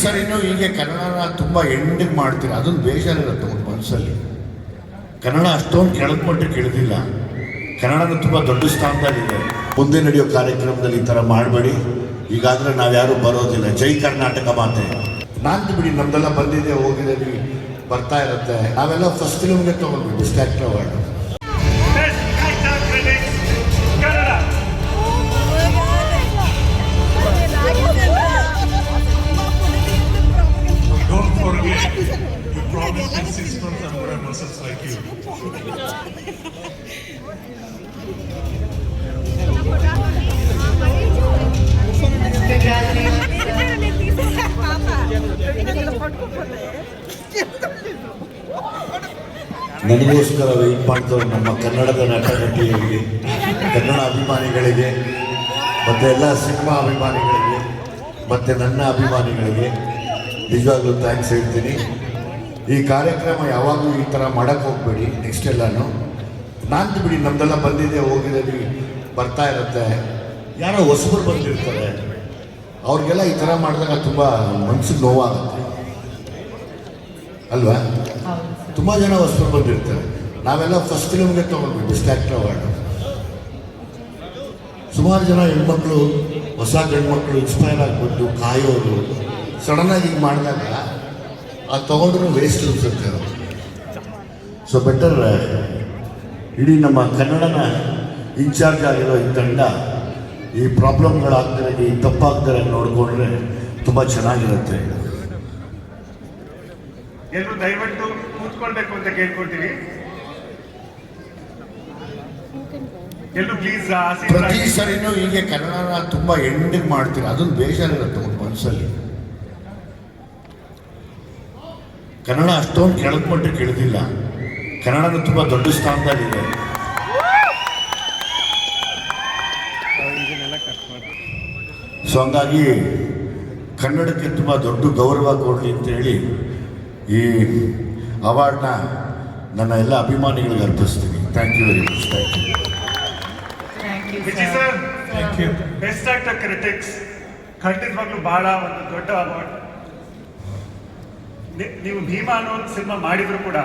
ಸರಿನೂ ಹೀಗೆ ಕನ್ನಡನ ತುಂಬ ಎಂಡಿಗೆ ಮಾಡ್ತೀರ, ಅದೊಂದು ಬೇಜಾರಿರುತ್ತೆ ಒಂದು ಮನಸ್ಸಲ್ಲಿ. ಕನ್ನಡ ಅಷ್ಟೊಂದು ಕೆಳಗೆ ಮಟ್ಟಕ್ಕೆ ಇಳಿದಿಲ್ಲ, ಕನ್ನಡನ ತುಂಬ ದೊಡ್ಡ ಸ್ಥಾನದಲ್ಲಿದೆ. ಮುಂದೆ ನಡೆಯೋ ಕಾರ್ಯಕ್ರಮದಲ್ಲಿ ಈ ಥರ ಮಾಡಬೇಡಿ, ಈಗಾದರೆ ನಾವ್ಯಾರೂ ಬರೋದಿಲ್ಲ. ಜೈ ಕರ್ನಾಟಕ ಮಾತೆ. ನಾಂತು ಬಿಡಿ, ನಮ್ದೆಲ್ಲ ಬಂದಿದೆ ಹೋಗಿದೆ ಬರ್ತಾ ಇರುತ್ತೆ. ನಾವೆಲ್ಲ ಫಸ್ಟ್ ಫಿಲ್ಮ್ಗೆ ತೊಗೊಂಡ್ವಿ best actor award. Like you. ನನಗೋಸ್ಕರ ವೆಯ್ಟ್ ಮಾಡ್ತಾರೆ ನಮ್ಮ ಕನ್ನಡದ ನಟ ನಟಿಯರಿಗೆ, ಕನ್ನಡ ಅಭಿಮಾನಿಗಳಿಗೆ, ಮತ್ತು ಎಲ್ಲ ಸಿನಿಮಾ ಅಭಿಮಾನಿಗಳಿಗೆ, ಮತ್ತು ನನ್ನ ಅಭಿಮಾನಿಗಳಿಗೆ ನಿಜವಾಗ್ಲೂ ಥ್ಯಾಂಕ್ಸ್ ಹೇಳ್ತೀನಿ. ಈ ಕಾರ್ಯಕ್ರಮ ಯಾವಾಗಲೂ ಈ ಥರ ಮಾಡೋಕ್ಕೆ ಹೋಗಬೇಡಿ. ನೆಕ್ಸ್ಟ್ ಎಲ್ಲನೂ ನಾಂತು ಬಿಡಿ, ನಮ್ದೆಲ್ಲ ಬಂದಿದೆ ಹೋಗಿದೆ ಬರ್ತಾ ಇರುತ್ತೆ. ಯಾರೋ ಹೊಸಬರು ಬಂದಿರ್ತಾರೆ, ಅವ್ರಿಗೆಲ್ಲ ಈ ಥರ ಮಾಡಿದಾಗ ತುಂಬ ಮನಸ್ಸಿಗೆ ನೋವಾಗುತ್ತೆ ಅಲ್ವಾ? ತುಂಬ ಜನ ಹೊಸಬರು ಬಂದಿರ್ತಾರೆ. ನಾವೆಲ್ಲ ಫಸ್ಟ್ ಫಿಲ್ಮ್ಗೆ ತೊಗೊಂಡ್ವಿ ಬೆಸ್ಟ್ ಆಕ್ಟರ್ ಅವಾರ್ಡ್. ಸುಮಾರು ಜನ ಹೆಣ್ಮಕ್ಳು, ಹೊಸ ಗಂಡ್ಮಕ್ಳು ಇನ್ಸ್ಪೈರ್ ಆಗಿಬಿಟ್ಟು ಕಾಯೋರು ಸಡನ್ನಾಗಿ ಹಿಂಗೆ ಮಾಡಿದಾಗ ಅದು ತೊಗೊಂಡ್ರೂ ವೇಸ್ಟ್ ಅನ್ಸುತ್ತೆ. ಸೊ ಬೆಟರ್ ಇಡೀ ನಮ್ಮ ಕನ್ನಡನ ಇನ್ಚಾರ್ಜ್ ಆಗಿರೋ ಈ ತಂಡ ಈ ಪ್ರಾಬ್ಲಮ್ಗಳಾಗ್ತಾರೆ, ಈ ತಪ್ಪಾಗ್ತಾರೆ ನೋಡಿಕೊಂಡ್ರೆ ತುಂಬ ಚೆನ್ನಾಗಿರುತ್ತೆ. ಎಲ್ಲರೂ ದಯವಿಟ್ಟು ಕೂತ್ಕೊಳ್ಬೇಕು ಅಂತ ಕೇಳ್ಕೊಳ್ತೀವಿ. ಎಲ್ಲರೂ ಪ್ಲೀಸ್. ಪ್ರತಿ ಸರಿನೂ ಹೀಗೆ ಕನ್ನಡನ ತುಂಬ ಎಂಡಿಗೆ ಮಾಡ್ತೀರ, ಅದೊಂದು ಬೇಜಾರಿರುತ್ತೆ ಒಂದು ಮನಸ್ಸಲ್ಲಿ. ಕನ್ನಡ ಅಷ್ಟೊಂದು ಕೆಳಗೆ ಮಟ್ಟಕ್ಕೆ ಇಳಿದಿಲ್ಲ, ಕನ್ನಡನ ತುಂಬ ದೊಡ್ಡ ಸ್ಥಾನದಲ್ಲಿದೆ. ಸೊ ಹಂಗಾಗಿ ಕನ್ನಡಕ್ಕೆ ತುಂಬ ದೊಡ್ಡ ಗೌರವ ಕೊಡಲಿ ಅಂತೇಳಿ ಈ ಅವಾರ್ಡ್ನ ನನ್ನ ಎಲ್ಲ ಅಭಿಮಾನಿಗಳಿಗೆ ಅರ್ಪಿಸ್ತೀನಿ. Thank you very much. Thank you. Best actor critics ಖಂಡಿತವಾಗ್ಲೂ ಬಹಳ ಒಂದು ದೊಡ್ಡ ಅವಾರ್ಡ್. ನೀವು ಭೀಮಾ ಅನ್ನೋ ಒಂದು ಸಿನಿಮಾ ಮಾಡಿದ್ರು ಕೂಡ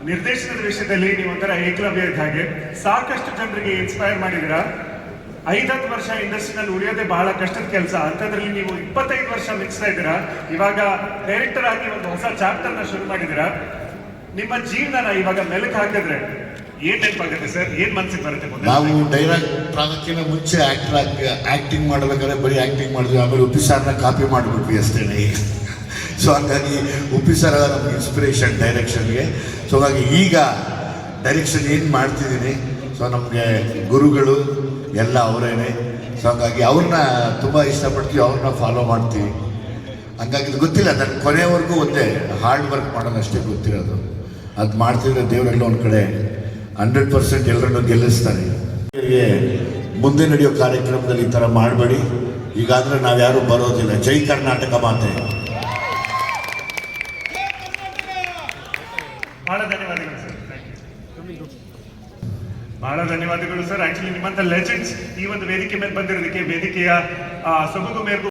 ನಿರ್ದೇಶನದ ವಿಷಯದಲ್ಲಿ ನೀವು ಒಂಥರ ಏಕಲವ್ಯ ಇದ್ದ ಹಾಗೆ ಸಾಕಷ್ಟು ಜನರಿಗೆ ಇನ್ಸ್ಪೈರ್ ಮಾಡಿದ್ದೀರಾ. 5-10 ವರ್ಷ ಇಂಡಸ್ಟ್ರಿನಲ್ಲಿ ಉಳಿಯೋದೇ ಬಹಳ ಕಷ್ಟದ ಕೆಲಸ. ಅಂಥದ್ರಲ್ಲಿ ನೀವು 25 ವರ್ಷ ಮಿಕ್ಸ್ತಾ ಇದ್ದೀರಾ. ಇವಾಗ ಡೈರೆಕ್ಟರ್ ಆಗಿ ಒಂದು ಹೊಸ ಚಾಪ್ಟರ್ನ ಶುರು ಮಾಡಿದ್ದೀರಾ. ನಿಮ್ಮ ಜೀವನನ ಇವಾಗ ಮೆಲುಕು ಹಾಕಿದ್ರೆ ಏನ್ ನೆನಪಾಗುತ್ತೆ ಸರ್? ಏನ್ ಮನ್ಸಿಗೆ ಬರುತ್ತೆ? ನಾವು ಡೈರೆಕ್ಟ್ ಆಗೋಕ್ಕಿಂತ ಮುಂಚೆ ಆಕ್ಟಿಂಗ್ ಮಾಡಬೇಕಾದ್ರೆ ಬರೀ ಆಕ್ಟಿಂಗ್ ಮಾಡಿದ್ವಿ, ಆಮೇಲೆ ಉಪ್ಪಿ ಸಾರನ್ನ ಕಾಪಿ ಮಾಡಿಬಿಟ್ವಿ ಅಷ್ಟೇ. ಸೊ ಹಾಗಾಗಿ ಉಪ್ಪಿ ಸರ ನಮ್ಗೆ ಇನ್ಸ್ಪಿರೇಷನ್ ಡೈರೆಕ್ಷನ್ಗೆ. ಸೊ ಹಾಗಾಗಿ ಈಗ ಡೈರೆಕ್ಷನ್ ಏನು ಮಾಡ್ತಿದ್ದೀನಿ, ಸೊ ನಮಗೆ ಗುರುಗಳು ಎಲ್ಲ ಅವರೇನೆ. ಸೊ ಹಾಗಾಗಿ ಅವ್ರನ್ನ ತುಂಬ ಇಷ್ಟಪಡ್ತೀವಿ, ಅವ್ರನ್ನ ಫಾಲೋ ಮಾಡ್ತೀವಿ. ಹಂಗಾಗಿ ಇದು ಗೊತ್ತಿಲ್ಲ ನನ್ನ ಕೊನೆಯವರೆಗೂ ಒಂದೇ ಹಾರ್ಡ್ ವರ್ಕ್ ಮಾಡೋದಷ್ಟೇ ಗೊತ್ತಿರೋದು. ಅದು ಮಾಡ್ತಿದ್ರೆ ದೇವರೆಲ್ಲ ಒಂದು ಕಡೆ 100% ಎಲ್ಲರನ್ನೂ ಗೆಲ್ಲಿಸ್ತಾರೆ. ಮುಂದೆ ನಡೆಯೋ ಕಾರ್ಯಕ್ರಮದಲ್ಲಿ ಈ ಥರ ಮಾಡಬೇಡಿ, ಈಗಾದರೆ ನಾವ್ಯಾರೂ ಬರೋದಿಲ್ಲ. ಜೈ ಕರ್ನಾಟಕ ಮಾತೆ. ಬಹಳ ಧನ್ಯವಾದಗಳು ಸರ್. ಬಹಳ ಧನ್ಯವಾದಗಳು ಸರ್. ಆಕ್ಚುಲಿ ನಿಮ್ಮಂತ ಲೆಜೆಂಡ್ಸ್ ಈ ಒಂದು ವೇದಿಕೆ ಮೇಲೆ ಬಂದಿರೋದಕ್ಕೆ, ವೇದಿಕೆಯ ಸೊಬಗು ಮೇರೆಗೂ